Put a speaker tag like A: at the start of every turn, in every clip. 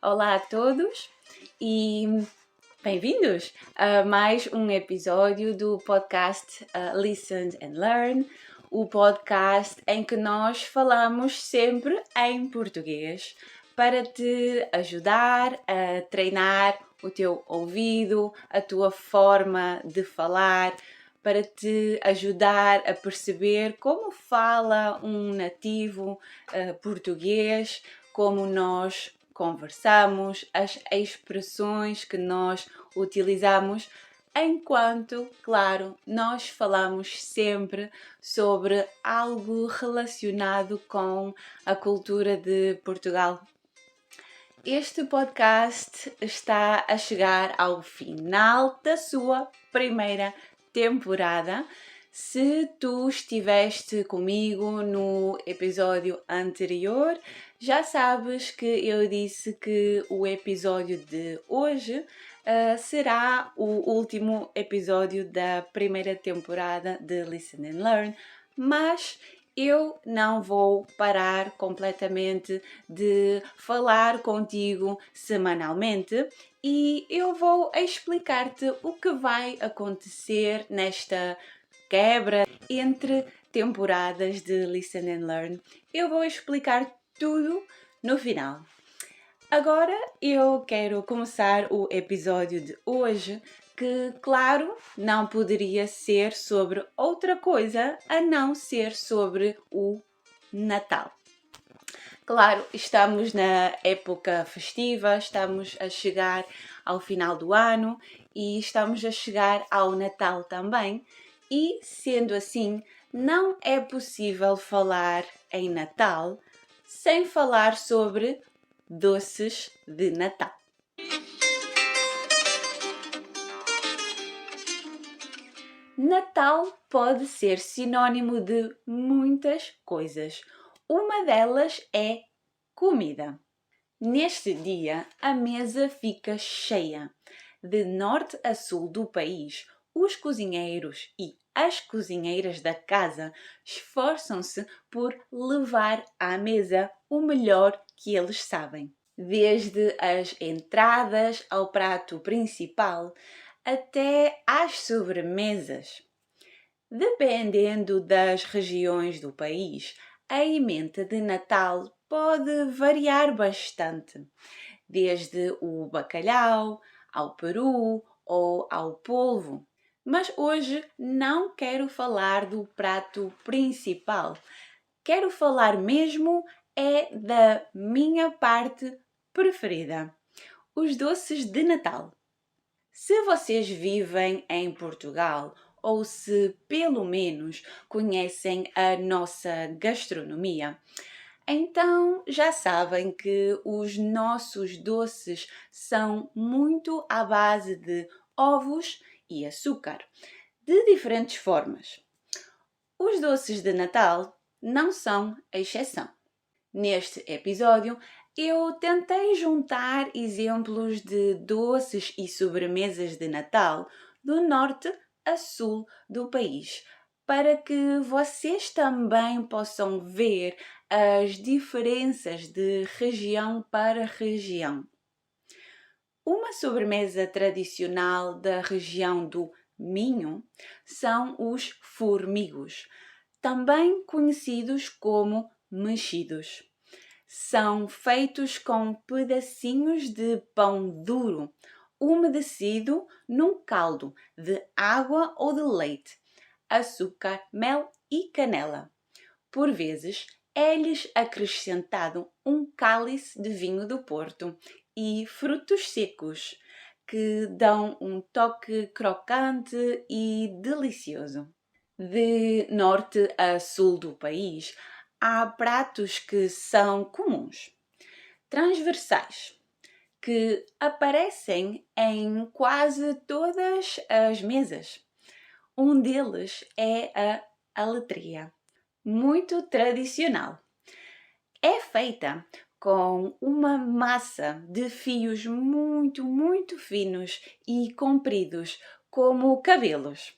A: Olá a todos e bem-vindos a mais um episódio do podcast Listen and Learn, o podcast em que nós falamos sempre em português para te ajudar a treinar o teu ouvido, a tua forma de falar, para te ajudar a perceber como fala um nativo português, como nós conversamos, as expressões que nós utilizamos, enquanto, claro, nós falamos sempre sobre algo relacionado com a cultura de Portugal. Este podcast está a chegar ao final da sua primeira temporada. Se tu estiveste comigo no episódio anterior, já sabes que eu disse que o episódio de hoje será o último episódio da primeira temporada de Listen and Learn, mas eu não vou parar completamente de falar contigo semanalmente e eu vou explicar-te o que vai acontecer nesta quebra entre temporadas de Listen and Learn. Eu vou explicar tudo no final. Agora eu quero começar o episódio de hoje, que, claro, não poderia ser sobre outra coisa a não ser sobre o Natal. Claro, estamos na época festiva, estamos a chegar ao final do ano e estamos a chegar ao Natal também. E, sendo assim, não é possível falar em Natal sem falar sobre doces de Natal. Natal pode ser sinônimo de muitas coisas. Uma delas é comida. Neste dia, a mesa fica cheia. De norte a sul do país, os cozinheiros e as cozinheiras da casa esforçam-se por levar à mesa o melhor que eles sabem. Desde as entradas ao prato principal até às sobremesas. Dependendo das regiões do país, a emenda de Natal pode variar bastante, desde o bacalhau, ao peru ou ao polvo. Mas hoje não quero falar do prato principal. Quero falar mesmo da minha parte preferida, os doces de Natal. Se vocês vivem em Portugal ou se pelo menos conhecem a nossa gastronomia, então já sabem que os nossos doces são muito à base de ovos e açúcar, de diferentes formas. Os doces de Natal não são a exceção. Neste episódio, eu tentei juntar exemplos de doces e sobremesas de Natal do norte a sul do país, para que vocês também possam ver as diferenças de região para região. Uma sobremesa tradicional da região do Minho são os formigos, também conhecidos como mexidos. São feitos com pedacinhos de pão duro, umedecido num caldo de água ou de leite, açúcar, mel e canela. Por vezes, é-lhes acrescentado um cálice de vinho do Porto e frutos secos, que dão um toque crocante e delicioso. De norte a sul do país, há pratos que são comuns, transversais, que aparecem em quase todas as mesas. Um deles é a aletria, muito tradicional. É feita com uma massa de fios muito finos e compridos, como cabelos.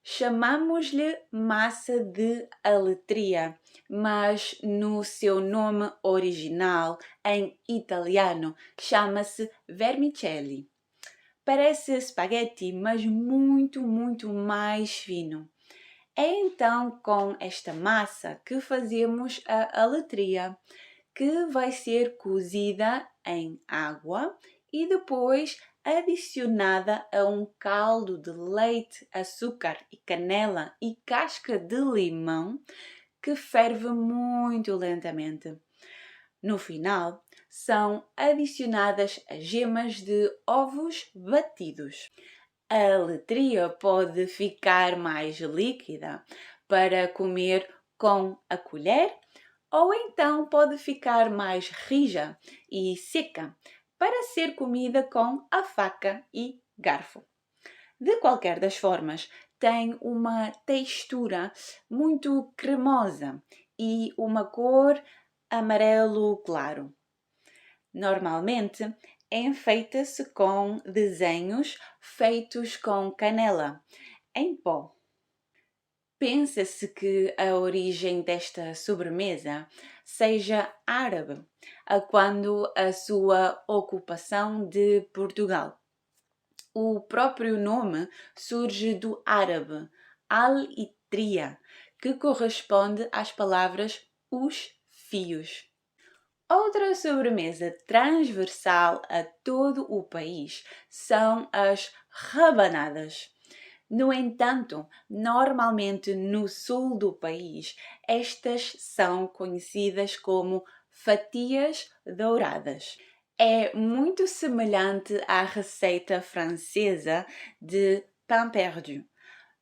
A: Chamamos-lhe massa de aletria, mas no seu nome original, em italiano, chama-se vermicelli. Parece spaghetti, mas muito mais fino. É então com esta massa que fazemos a aletria, que vai ser cozida em água e depois adicionada a um caldo de leite, açúcar e canela e casca de limão que ferve muito lentamente. No final, são adicionadas as gemas de ovos batidos. A letria pode ficar mais líquida para comer com a colher ou então pode ficar mais rija e seca para ser comida com a faca e garfo. De qualquer das formas, tem uma textura muito cremosa e uma cor amarelo claro. Normalmente, enfeita-se com desenhos feitos com canela em pó. Pensa-se que a origem desta sobremesa seja árabe, a quando a sua ocupação de Portugal. O próprio nome surge do árabe al-itria, que corresponde às palavras os fios. Outra sobremesa transversal a todo o país são as rabanadas. No entanto, normalmente no sul do país, estas são conhecidas como fatias douradas. É muito semelhante à receita francesa de pain perdu.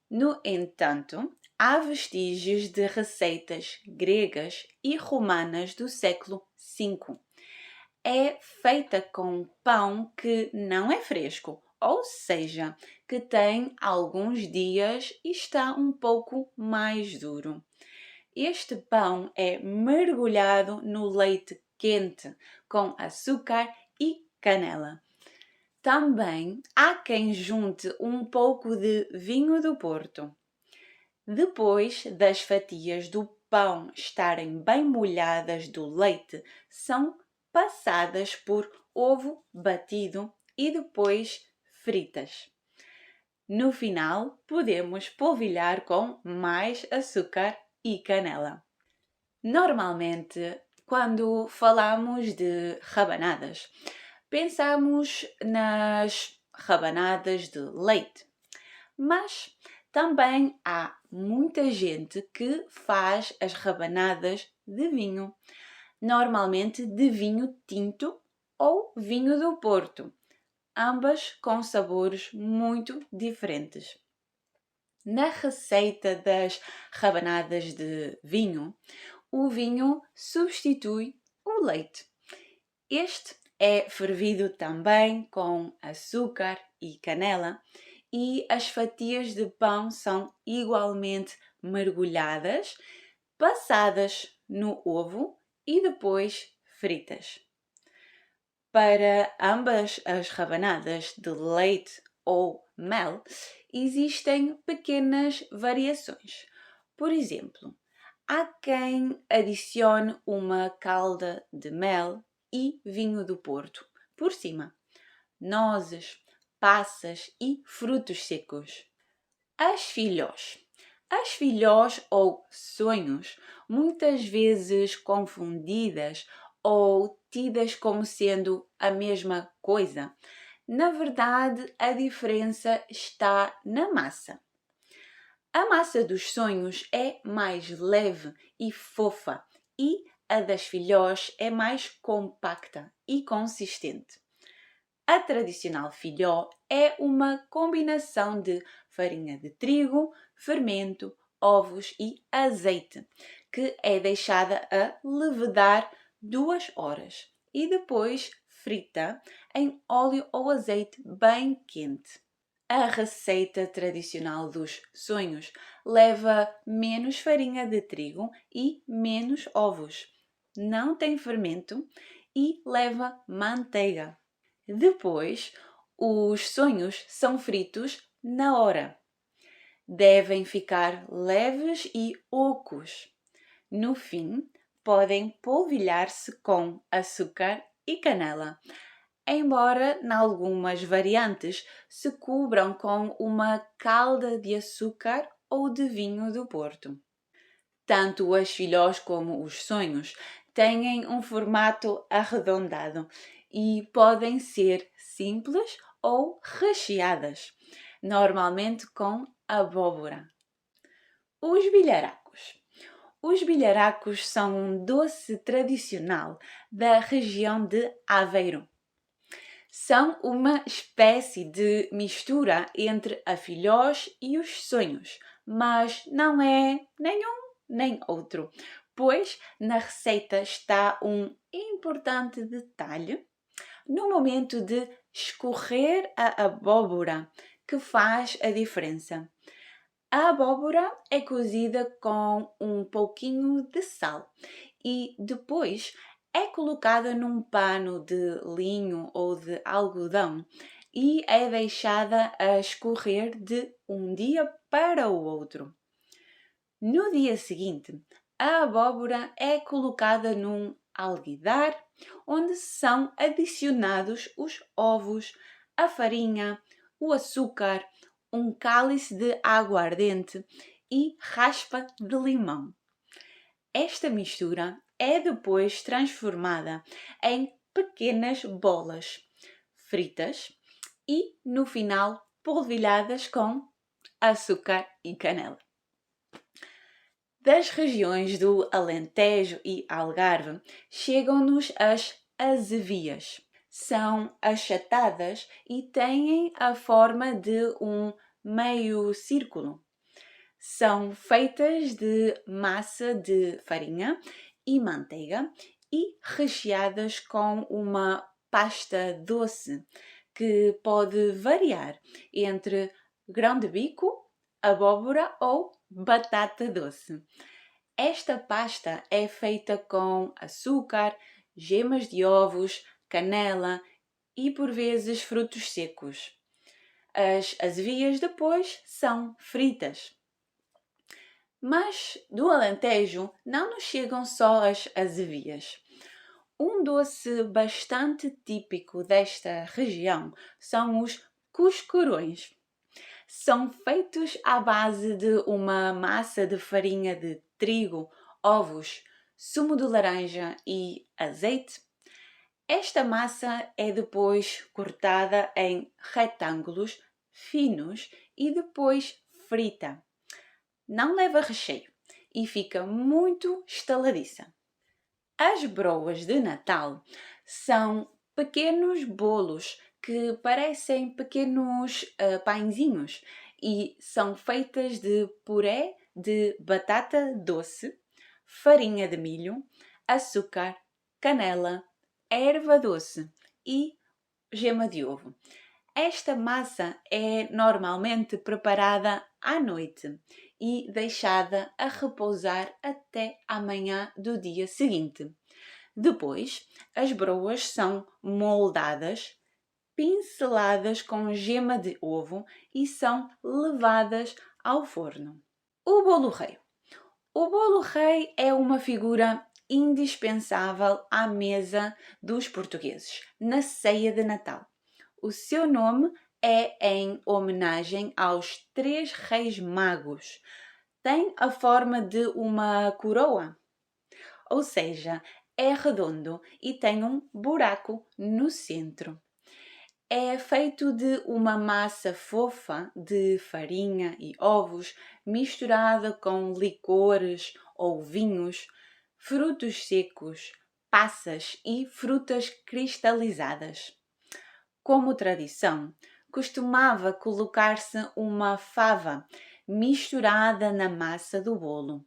A: No entanto, há vestígios de receitas gregas e romanas do século V. É feita com pão que não é fresco, ou seja, que tem alguns dias e está um pouco mais duro. Este pão é mergulhado no leite quente com açúcar e canela. Também há quem junte um pouco de vinho do Porto. Depois das fatias do pão estarem bem molhadas do leite, são passadas por ovo batido e depois fritas. No final, podemos polvilhar com mais açúcar e canela. Normalmente, quando falamos de rabanadas, pensamos nas rabanadas de leite, mas também há muita gente que faz as rabanadas de vinho, normalmente de vinho tinto ou vinho do Porto, ambas com sabores muito diferentes. Na receita das rabanadas de vinho, o vinho substitui o leite. Este é fervido também com açúcar e canela e as fatias de pão são igualmente mergulhadas, passadas no ovo e depois fritas. Para ambas as rabanadas de leite ou mel, existem pequenas variações. Por exemplo, há quem adicione uma calda de mel e vinho do Porto por cima, nozes, passas e frutos secos. As filhós. As filhós ou sonhos, muitas vezes confundidas ou tidas como sendo a mesma coisa, na verdade a diferença está na massa. A massa dos sonhos é mais leve e fofa e a das filhós é mais compacta e consistente. A tradicional filhó é uma combinação de farinha de trigo, fermento, ovos e azeite, que é deixada a levedar 2 horas e depois frita em óleo ou azeite bem quente. A receita tradicional dos sonhos leva menos farinha de trigo e menos ovos. Não tem fermento e leva manteiga. Depois, os sonhos são fritos na hora. devem ficar leves e ocos. No fim, podem polvilhar-se com açúcar e canela, embora, em algumas variantes, se cubram com uma calda de açúcar ou de vinho do Porto. Tanto as filhós como os sonhos têm um formato arredondado e podem ser simples ou recheadas, normalmente com abóbora. Os bilharacos. Os bilharacos são um doce tradicional da região de Aveiro. São uma espécie de mistura entre a filhós e os sonhos, mas não é nenhum nem outro, pois na receita está um importante detalhe no momento de escorrer a abóbora, que faz a diferença. A abóbora é cozida com um pouquinho de sal e depois é colocada num pano de linho ou de algodão e é deixada a escorrer de um dia para o outro. No dia seguinte, a abóbora é colocada num alguidar onde são adicionados os ovos, a farinha, o açúcar, um cálice de aguardente e raspa de limão. Esta mistura é depois transformada em pequenas bolas fritas e, no final, polvilhadas com açúcar e canela. Das regiões do Alentejo e Algarve chegam-nos as azevias. São achatadas e têm a forma de um meio círculo. São feitas de massa de farinha e manteiga e recheadas com uma pasta doce que pode variar entre grão de bico, abóbora ou batata doce. Esta pasta é feita com açúcar, gemas de ovos, canela e por vezes frutos secos. As azevias depois são fritas. Mas do Alentejo não nos chegam só as azevias. Um doce bastante típico desta região são os cuscurões. São feitos à base de uma massa de farinha de trigo, ovos, sumo de laranja e azeite. Esta massa é depois cortada em retângulos finos e depois frita. Não leva recheio e fica muito estaladiça. As broas de Natal são pequenos bolos que parecem pequenos pãezinhos e são feitas de puré de batata doce, farinha de milho, açúcar, canela, erva doce e gema de ovo. Esta massa é normalmente preparada à noite e deixada a repousar até amanhã do dia seguinte. Depois, as broas são moldadas, pinceladas com gema de ovo e são levadas ao forno. O bolo rei. O bolo rei é uma figura indispensável à mesa dos portugueses na ceia de Natal. O seu nome é em homenagem aos 3 reis magos. Tem a forma de uma coroa, ou seja, é redondo e tem um buraco no centro. É feito de uma massa fofa de farinha e ovos misturada com licores ou vinhos, frutos secos, passas e frutas cristalizadas. Como tradição, costumava colocar-se uma fava misturada na massa do bolo.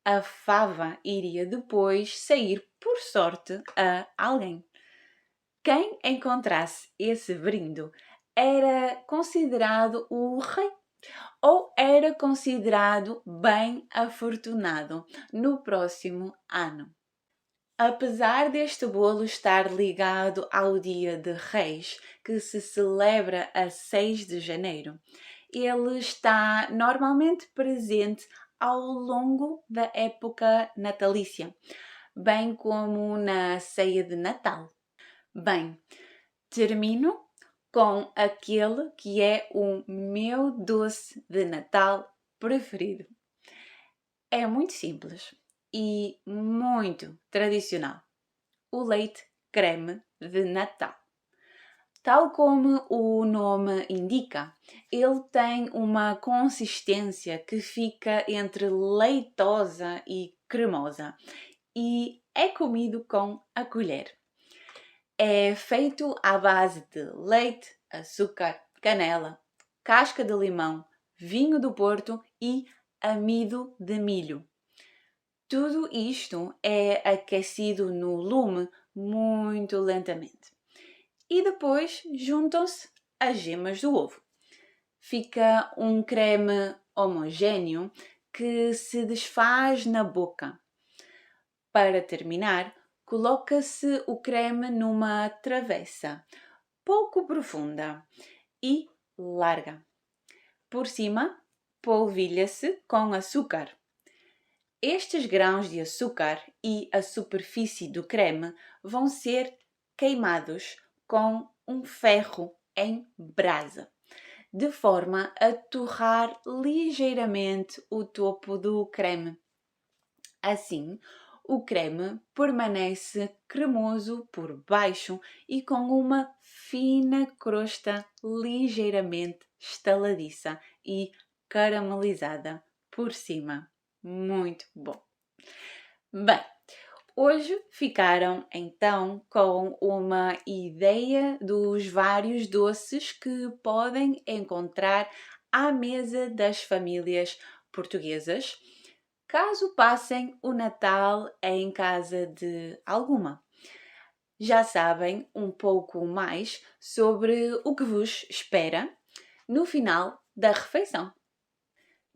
A: A fava iria depois sair por sorte a alguém. Quem encontrasse esse brinde era considerado o rei ou era considerado bem afortunado no próximo ano. Apesar deste bolo estar ligado ao Dia de Reis, que se celebra a 6 de janeiro, ele está normalmente presente ao longo da época natalícia, bem como na ceia de Natal. Bem, termino com aquele que é o meu doce de Natal preferido. É muito simples e muito tradicional. O leite creme de Natal. Tal como o nome indica, ele tem uma consistência que fica entre leitosa e cremosa e é comido com a colher. É feito à base de leite, açúcar, canela, casca de limão, vinho do Porto e amido de milho. Tudo isto é aquecido no lume muito lentamente. E depois juntam-se as gemas do ovo. Fica um creme homogéneo que se desfaz na boca. Para terminar, coloca-se o creme numa travessa pouco profunda e larga. Por cima, polvilha-se com açúcar. Estes grãos de açúcar e a superfície do creme vão ser queimados com um ferro em brasa, de forma a torrar ligeiramente o topo do creme. Assim, o creme permanece cremoso por baixo e com uma fina crosta ligeiramente estaladiça e caramelizada por cima. Muito bom! Bem, hoje ficaram então com uma ideia dos vários doces que podem encontrar à mesa das famílias portuguesas, caso passem o Natal em casa de alguma. Já sabem um pouco mais sobre o que vos espera no final da refeição.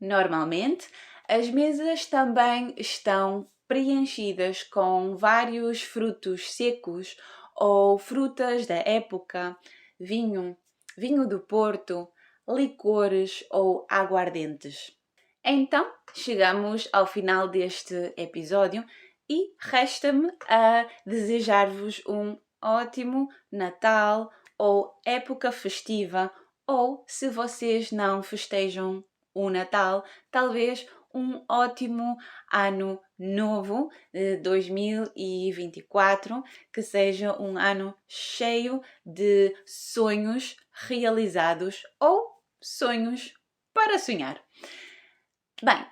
A: Normalmente, as mesas também estão preenchidas com vários frutos secos ou frutas da época, vinho do Porto, licores ou aguardentes. Então, chegamos ao final deste episódio e resta-me a desejar-vos um ótimo Natal ou época festiva, ou se vocês não festejam o Natal, talvez um ótimo ano novo, 2024, que seja um ano cheio de sonhos realizados ou sonhos para sonhar. Bem,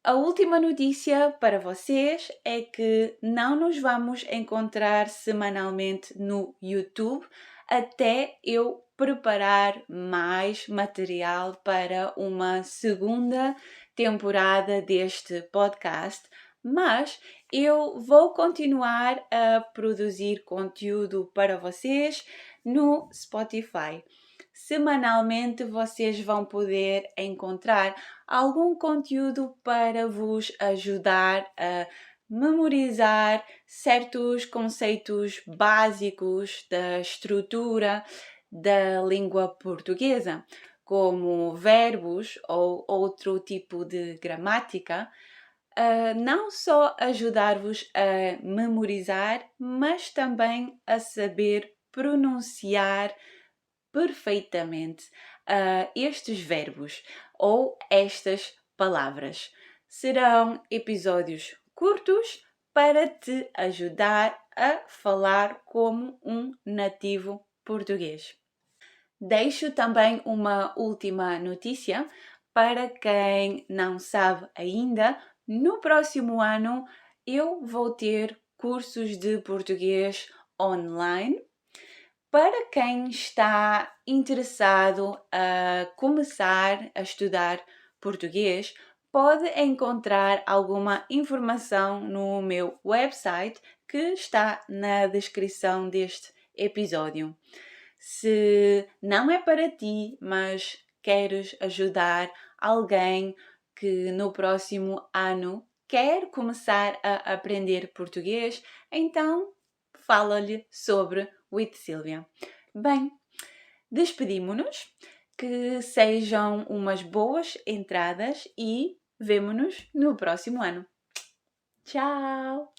A: a última notícia para vocês é que não nos vamos encontrar semanalmente no YouTube até eu preparar mais material para uma segunda temporada deste podcast, mas eu vou continuar a produzir conteúdo para vocês no Spotify. Semanalmente vocês vão poder encontrar algum conteúdo para vos ajudar a memorizar certos conceitos básicos da estrutura da língua portuguesa, como verbos ou outro tipo de gramática, não só ajudar-vos a memorizar, mas também a saber pronunciar perfeitamente estes verbos ou estas palavras. Serão episódios curtos para te ajudar a falar como um nativo português. Deixo também uma última notícia para quem não sabe ainda. No próximo ano eu vou ter cursos de português online. Para quem está interessado a começar a estudar português, pode encontrar alguma informação no meu website que está na descrição deste episódio. Se não é para ti, mas queres ajudar alguém que no próximo ano quer começar a aprender português, então fala-lhe sobre with Silvia. Bem, despedimo-nos. que sejam umas boas entradas e vemo-nos no próximo ano. Tchau!